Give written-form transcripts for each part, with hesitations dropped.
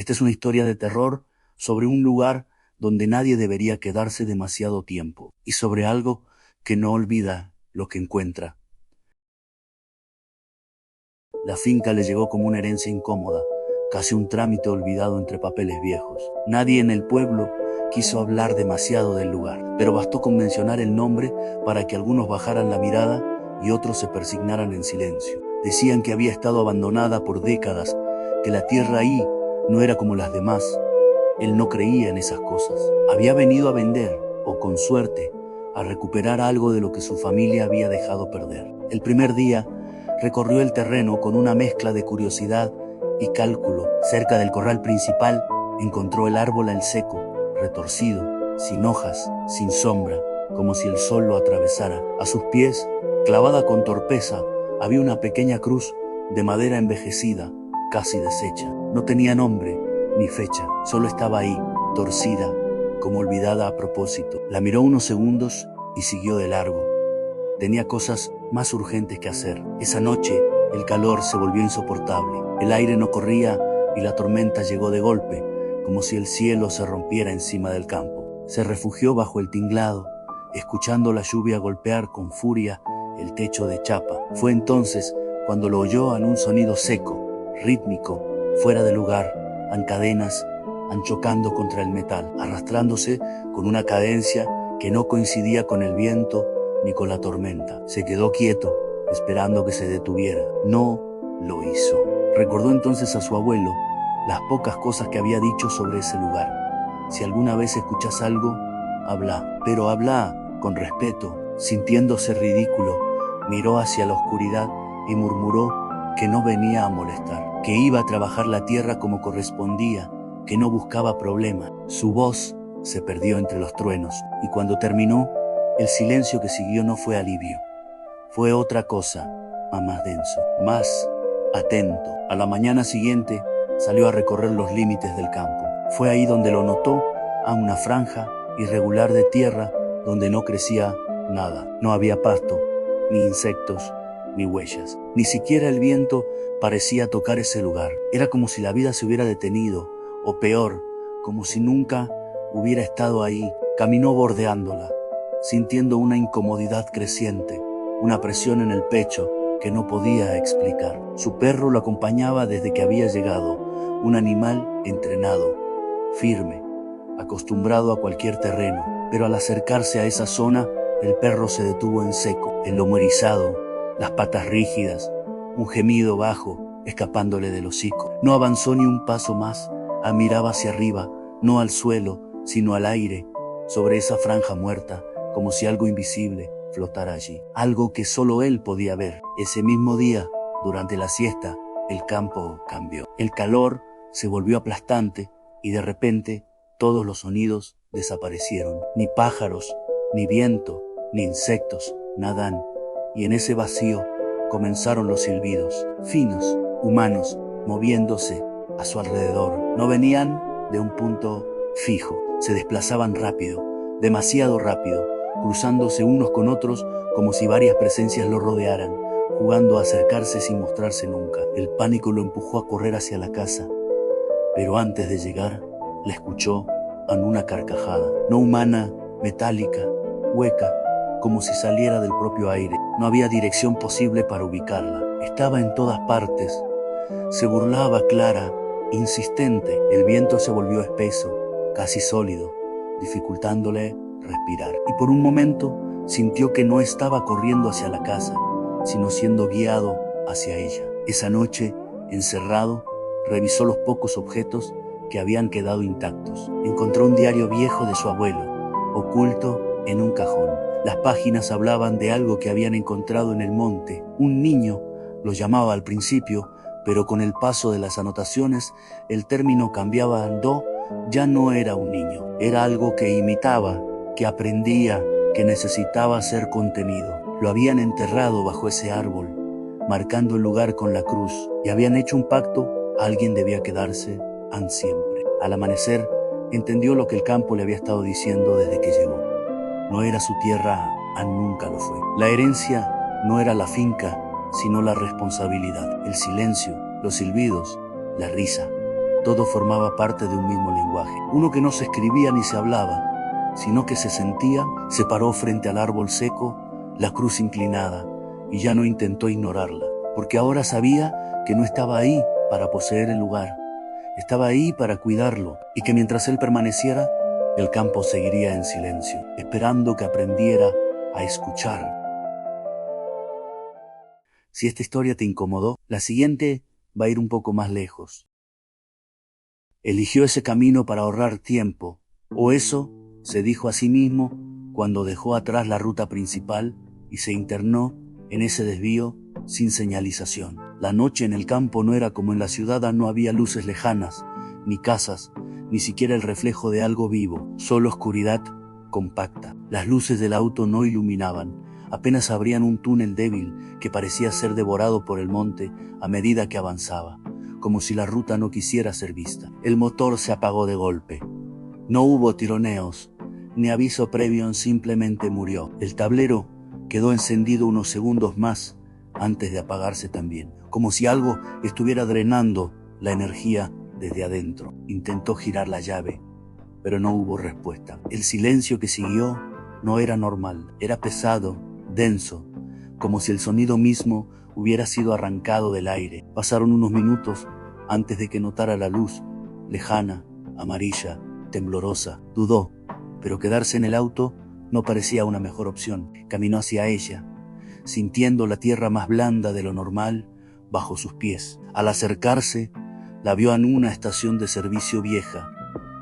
Esta es una historia de terror sobre un lugar donde nadie debería quedarse demasiado tiempo y sobre algo que no olvida lo que encuentra. La finca le llegó como una herencia incómoda, casi un trámite olvidado entre papeles viejos. Nadie en el pueblo quiso hablar demasiado del lugar, pero bastó con mencionar el nombre para que algunos bajaran la mirada y otros se persignaran en silencio. Decían que había estado abandonada por décadas, que la tierra ahí no era como las demás. Él no creía en esas cosas. Había venido a vender, o con suerte, a recuperar algo de lo que su familia había dejado perder. El primer día recorrió el terreno con una mezcla de curiosidad y cálculo. Cerca del corral principal encontró el árbol al seco, retorcido, sin hojas, sin sombra, como si el sol lo atravesara. A sus pies, clavada con torpeza, había una pequeña cruz de madera envejecida, casi deshecha. No tenía nombre ni fecha, solo estaba ahí, torcida, como olvidada a propósito. La miró unos segundos y siguió de largo. Tenía cosas más urgentes que hacer. Esa noche el calor se volvió insoportable. El aire no corría y la tormenta llegó de golpe, como si el cielo se rompiera encima del campo. Se refugió bajo el tinglado, escuchando la lluvia golpear con furia el techo de chapa. Fue entonces cuando lo oyó en un sonido seco, rítmico, fuera de lugar, en cadenas, chocando contra el metal, arrastrándose con una cadencia que no coincidía con el viento ni con la tormenta. Se quedó quieto, esperando que se detuviera. No lo hizo. Recordó entonces a su abuelo las pocas cosas que había dicho sobre ese lugar. Si alguna vez escuchas algo, habla, pero habla con respeto. Sintiéndose ridículo, miró hacia la oscuridad y murmuró que no venía a molestar, que iba a trabajar la tierra como correspondía, que no buscaba problemas. Su voz se perdió entre los truenos, y cuando terminó, el silencio que siguió no fue alivio. Fue otra cosa, más denso, más atento. A la mañana siguiente salió a recorrer los límites del campo. Fue ahí donde lo notó, a una franja irregular de tierra donde no crecía nada. No había pasto, ni insectos, ni huellas. Ni siquiera el viento parecía tocar ese lugar. Era como si la vida se hubiera detenido, o peor, como si nunca hubiera estado ahí. Caminó bordeándola, sintiendo una incomodidad creciente, una presión en el pecho que no podía explicar. Su perro lo acompañaba desde que había llegado, un animal entrenado, firme, acostumbrado a cualquier terreno, pero al acercarse a esa zona, el perro se detuvo en seco, el lomo erizado, las patas rígidas, un gemido bajo escapándole del hocico. No avanzó ni un paso más, miraba hacia arriba, no al suelo, sino al aire, sobre esa franja muerta, como si algo invisible flotara allí, algo que solo él podía ver. Ese mismo día, durante la siesta, el campo cambió. El calor se volvió aplastante y de repente todos los sonidos desaparecieron. Ni pájaros, ni viento, ni insectos, nadan. Y en ese vacío comenzaron los silbidos, finos, humanos, moviéndose a su alrededor. No venían de un punto fijo, se desplazaban rápido, demasiado rápido, cruzándose unos con otros como si varias presencias lo rodearan, jugando a acercarse sin mostrarse nunca. El pánico lo empujó a correr hacia la casa, pero antes de llegar, la escuchó en una carcajada, no humana, metálica, hueca, como si saliera del propio aire. No había dirección posible para ubicarla. Estaba en todas partes. Se burlaba clara, insistente. El viento se volvió espeso, casi sólido, dificultándole respirar. Y por un momento sintió que no estaba corriendo hacia la casa, sino siendo guiado hacia ella. Esa noche, encerrado, revisó los pocos objetos que habían quedado intactos. Encontró un diario viejo de su abuelo, oculto en un cajón. Las páginas hablaban de algo que habían encontrado en el monte. Un niño lo llamaba al principio, pero con el paso de las anotaciones, el término cambiaba a do. Ya no era un niño, era algo que imitaba, que aprendía, que necesitaba ser contenido. Lo habían enterrado bajo ese árbol, marcando el lugar con la cruz, y habían hecho un pacto. Alguien debía quedarse siempre. Al amanecer, entendió lo que el campo le había estado diciendo desde que llegó. No era su tierra, nunca lo fue. La herencia no era la finca, sino la responsabilidad, el silencio, los silbidos, la risa. Todo formaba parte de un mismo lenguaje, uno que no se escribía ni se hablaba, sino que se sentía. Se paró frente al árbol seco, la cruz inclinada, y ya no intentó ignorarla, porque ahora sabía que no estaba ahí para poseer el lugar, estaba ahí para cuidarlo, y que mientras él permaneciera, el campo seguiría en silencio, esperando que aprendiera a escuchar. Si esta historia te incomodó, la siguiente va a ir un poco más lejos. Eligió ese camino para ahorrar tiempo, o eso se dijo a sí mismo cuando dejó atrás la ruta principal y se internó en ese desvío sin señalización. La noche en el campo no era como en la ciudad, no había luces lejanas, ni casas, ni siquiera el reflejo de algo vivo, solo oscuridad compacta. Las luces del auto no iluminaban, apenas abrían un túnel débil que parecía ser devorado por el monte a medida que avanzaba, como si la ruta no quisiera ser vista. El motor se apagó de golpe. No hubo tironeos, ni aviso previo, simplemente murió. El tablero quedó encendido unos segundos más antes de apagarse también, como si algo estuviera drenando la energía desde adentro. Intentó girar la llave, pero no hubo respuesta. El silencio que siguió no era normal, era pesado, denso, como si el sonido mismo hubiera sido arrancado del aire. Pasaron unos minutos antes de que notara la luz, lejana, amarilla, temblorosa. Dudó, pero quedarse en el auto no parecía una mejor opción. Caminó hacia ella, sintiendo la tierra más blanda de lo normal bajo sus pies. Al acercarse, la vio en una estación de servicio vieja,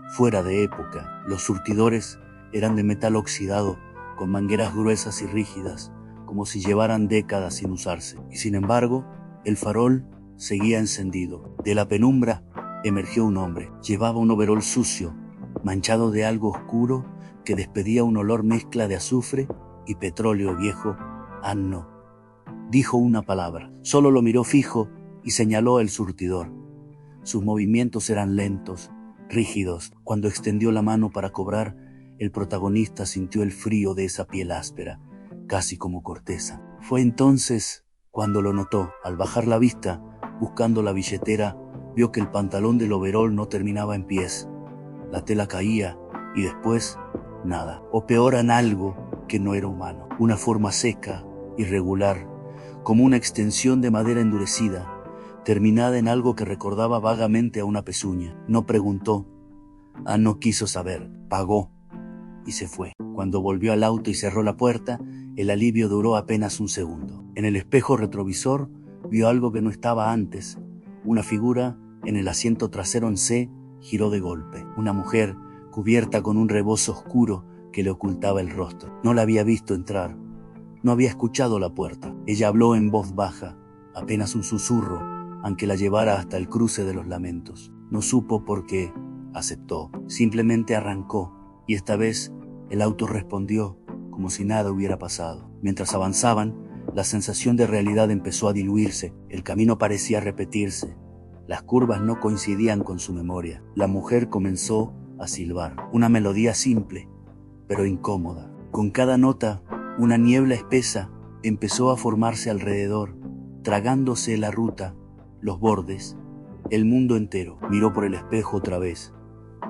fuera de época. Los surtidores eran de metal oxidado, con mangueras gruesas y rígidas, como si llevaran décadas sin usarse. Y sin embargo, el farol seguía encendido. De la penumbra emergió un hombre. Llevaba un overol sucio, manchado de algo oscuro que despedía un olor mezcla de azufre y petróleo viejo. No, dijo una palabra. Solo lo miró fijo y señaló el surtidor. Sus movimientos eran lentos, rígidos. Cuando extendió la mano para cobrar, el protagonista sintió el frío de esa piel áspera, casi como corteza. Fue entonces cuando lo notó. Al bajar la vista, buscando la billetera, vio que el pantalón del overol no terminaba en pies. La tela caía y después nada. O peor, en algo que no era humano. Una forma seca, irregular, como una extensión de madera endurecida, terminada en algo que recordaba vagamente a una pezuña. No preguntó. No quiso saber. Pagó y se fue. Cuando volvió al auto y cerró la puerta, el alivio duró apenas un segundo. En el espejo retrovisor vio algo que no estaba antes. Una figura en el asiento trasero en C giró de golpe. Una mujer cubierta con un rebozo oscuro que le ocultaba el rostro. No la había visto entrar. No había escuchado la puerta. Ella habló en voz baja, apenas un susurro, aunque la llevara hasta el cruce de los lamentos. No supo por qué. Aceptó. Simplemente arrancó, y esta vez el auto respondió como si nada hubiera pasado. Mientras avanzaban, la sensación de realidad empezó a diluirse. El camino parecía repetirse. Las curvas no coincidían con su memoria. La mujer comenzó a silbar. Una melodía simple, pero incómoda. Con cada nota, una niebla espesa empezó a formarse alrededor, tragándose la ruta, los bordes, el mundo entero. Miró por el espejo otra vez.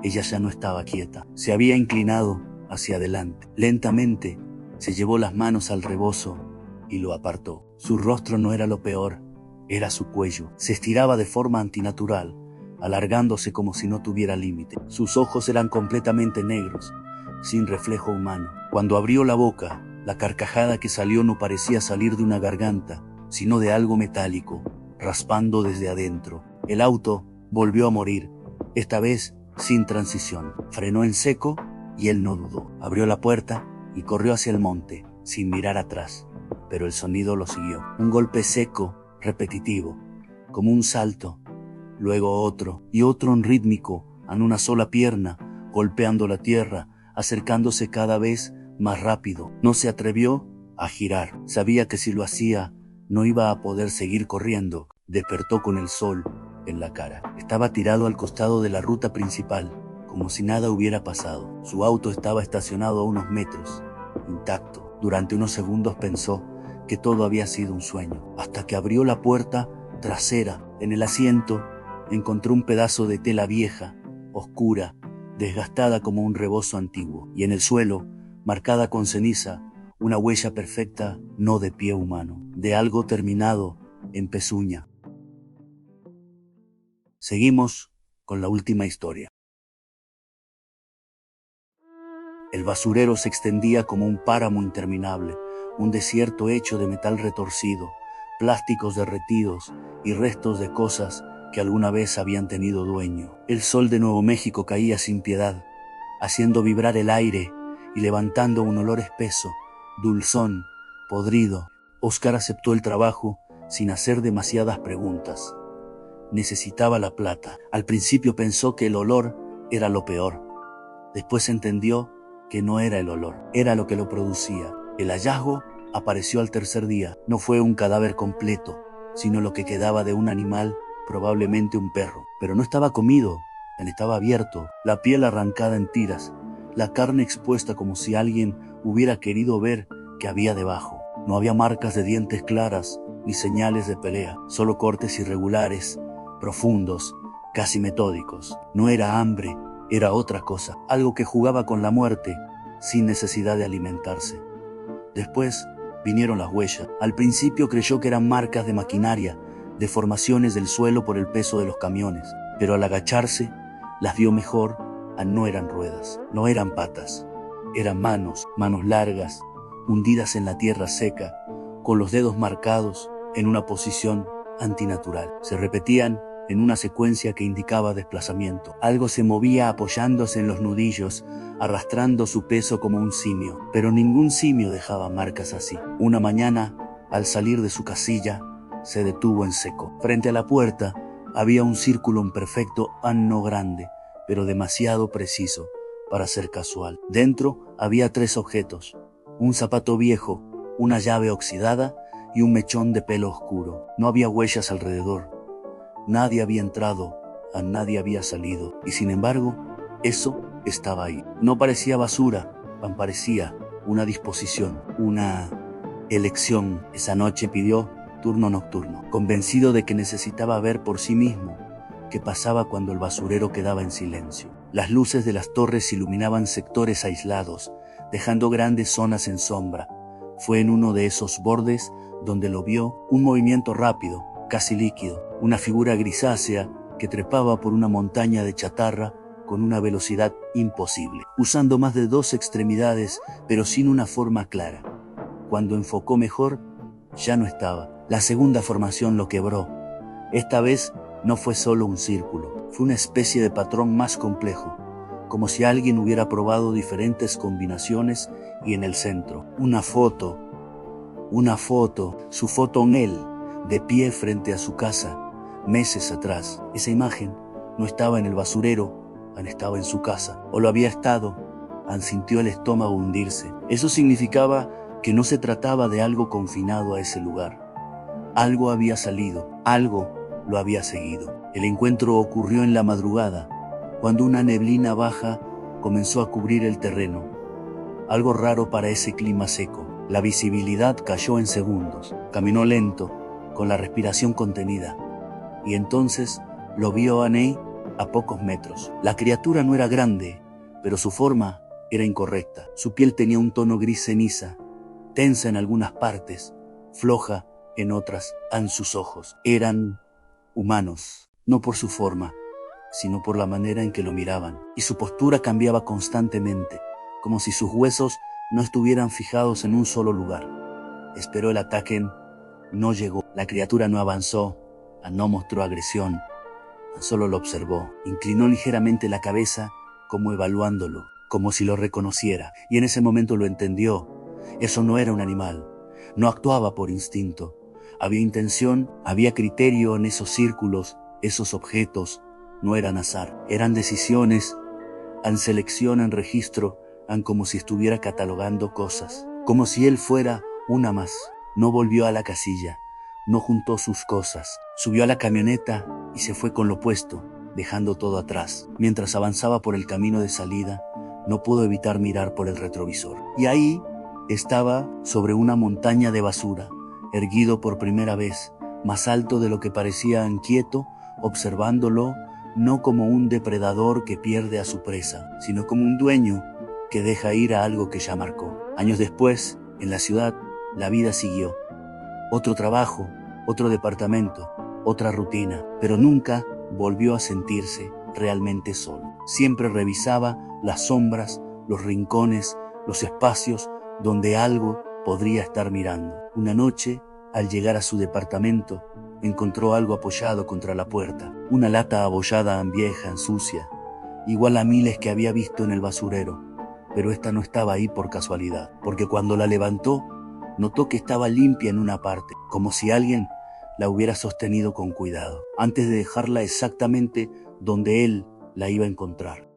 Ella ya no estaba quieta. Se había inclinado hacia adelante. Lentamente se llevó las manos al rebozo y lo apartó. Su rostro no era lo peor, era su cuello. Se estiraba de forma antinatural, alargándose como si no tuviera límite. Sus ojos eran completamente negros, sin reflejo humano. Cuando abrió la boca, la carcajada que salió no parecía salir de una garganta, sino de algo metálico, raspando desde adentro. El auto volvió a morir, esta vez sin transición. Frenó en seco y él no dudó. Abrió la puerta y corrió hacia el monte, sin mirar atrás. Pero el sonido lo siguió. Un golpe seco, repetitivo, como un salto, luego otro y otro en rítmico, en una sola pierna, golpeando la tierra, acercándose cada vez más rápido. No se atrevió a girar. Sabía que si lo hacía, no iba a poder seguir corriendo. Despertó con el sol en la cara. Estaba tirado al costado de la ruta principal, como si nada hubiera pasado. Su auto estaba estacionado a unos metros, intacto. Durante unos segundos pensó que todo había sido un sueño, hasta que abrió la puerta trasera. En el asiento encontró un pedazo de tela vieja, oscura, desgastada como un rebozo antiguo, y en el suelo, marcada con ceniza, una huella perfecta, no de pie humano, de algo terminado en pezuña. Seguimos con la última historia. El basurero se extendía como un páramo interminable, un desierto hecho de metal retorcido, plásticos derretidos y restos de cosas que alguna vez habían tenido dueño. El sol de Nuevo México caía sin piedad, haciendo vibrar el aire y levantando un olor espeso, dulzón, podrido. Oscar aceptó el trabajo sin hacer demasiadas preguntas. Necesitaba la plata. Al principio pensó que el olor era lo peor. Después entendió que no era el olor, era lo que lo producía. El hallazgo apareció al tercer día. No fue un cadáver completo, sino lo que quedaba de un animal, probablemente un perro. Pero no estaba comido, estaba abierto, la piel arrancada en tiras, la carne expuesta como si alguien hubiera querido ver qué había debajo. No había marcas de dientes claras ni señales de pelea, solo cortes irregulares, profundos, casi metódicos. No era hambre, era otra cosa, algo que jugaba con la muerte sin necesidad de alimentarse. Después vinieron las huellas. Al principio creyó que eran marcas de maquinaria, deformaciones del suelo por el peso de los camiones, pero al agacharse las vio mejor. No eran ruedas, no eran patas, eran manos largas, hundidas en la tierra seca, con los dedos marcados en una posición antinatural. Se repetían en una secuencia que indicaba desplazamiento. Algo se movía apoyándose en los nudillos, arrastrando su peso como un simio, pero ningún simio dejaba marcas así. Una mañana, al salir de su casilla, se detuvo en seco. Frente a la puerta había un círculo imperfecto, no grande, pero demasiado preciso para ser casual. Dentro había 3 objetos: un zapato viejo, una llave oxidada y un mechón de pelo oscuro. No había huellas alrededor. Nadie había entrado, nadie había salido, y sin embargo, eso estaba ahí. No parecía basura, parecía una disposición, una elección. Esa noche pidió turno nocturno, convencido de que necesitaba ver por sí mismo qué pasaba cuando el basurero quedaba en silencio. Las luces de las torres iluminaban sectores aislados, dejando grandes zonas en sombra. Fue en uno de esos bordes donde lo vio, un movimiento rápido, casi líquido, una figura grisácea que trepaba por una montaña de chatarra con una velocidad imposible, usando más de 2 extremidades, pero sin una forma clara. Cuando enfocó mejor, ya no estaba. La segunda formación lo quebró. Esta vez no fue solo un círculo, fue una especie de patrón más complejo, como si alguien hubiera probado diferentes combinaciones, y en el centro, una foto, su foto en él, de pie frente a su casa, meses atrás. Esa imagen no estaba en el basurero, estaba en su casa, o lo había estado. Sintió el estómago hundirse. Eso significaba que no se trataba de algo confinado a ese lugar. Algo había salido, algo lo había seguido. El encuentro ocurrió en la madrugada, cuando una neblina baja comenzó a cubrir el terreno. Algo raro para ese clima seco. La visibilidad cayó en segundos. Caminó lento, con la respiración contenida, y entonces lo vio a Ney a pocos metros. La criatura no era grande, pero su forma era incorrecta. Su piel tenía un tono gris ceniza, tensa en algunas partes, floja en otras. Sus ojos eran humanos, no por su forma, sino por la manera en que lo miraban, y su postura cambiaba constantemente, como si sus huesos no estuvieran fijados en un solo lugar. Esperó el ataque, no llegó. La criatura no avanzó, no mostró agresión, solo lo observó. Inclinó ligeramente la cabeza, como evaluándolo, como si lo reconociera, y en ese momento lo entendió. Eso no era un animal, no actuaba por instinto. Había intención, había criterio en esos círculos, esos objetos. No eran azar, eran decisiones, selección en registro, como si estuviera catalogando cosas, como si él fuera una más. No volvió a la casilla, no juntó sus cosas, subió a la camioneta y se fue con lo puesto, dejando todo atrás. Mientras avanzaba por el camino de salida, no pudo evitar mirar por el retrovisor. Y ahí estaba, sobre una montaña de basura, erguido por primera vez, más alto de lo que parecía, inquieto, observándolo no como un depredador que pierde a su presa, sino como un dueño que deja ir a algo que ya marcó. Años después, en la ciudad, la vida siguió. Otro trabajo, otro departamento, otra rutina, pero nunca volvió a sentirse realmente solo. Siempre revisaba las sombras, los rincones, los espacios donde algo podría estar mirando. Una noche, al llegar a su departamento, encontró algo apoyado contra la puerta, una lata abollada vieja, sucia, igual a miles que había visto en el basurero, pero esta no estaba ahí por casualidad, porque cuando la levantó, notó que estaba limpia en una parte, como si alguien la hubiera sostenido con cuidado, antes de dejarla exactamente donde él la iba a encontrar.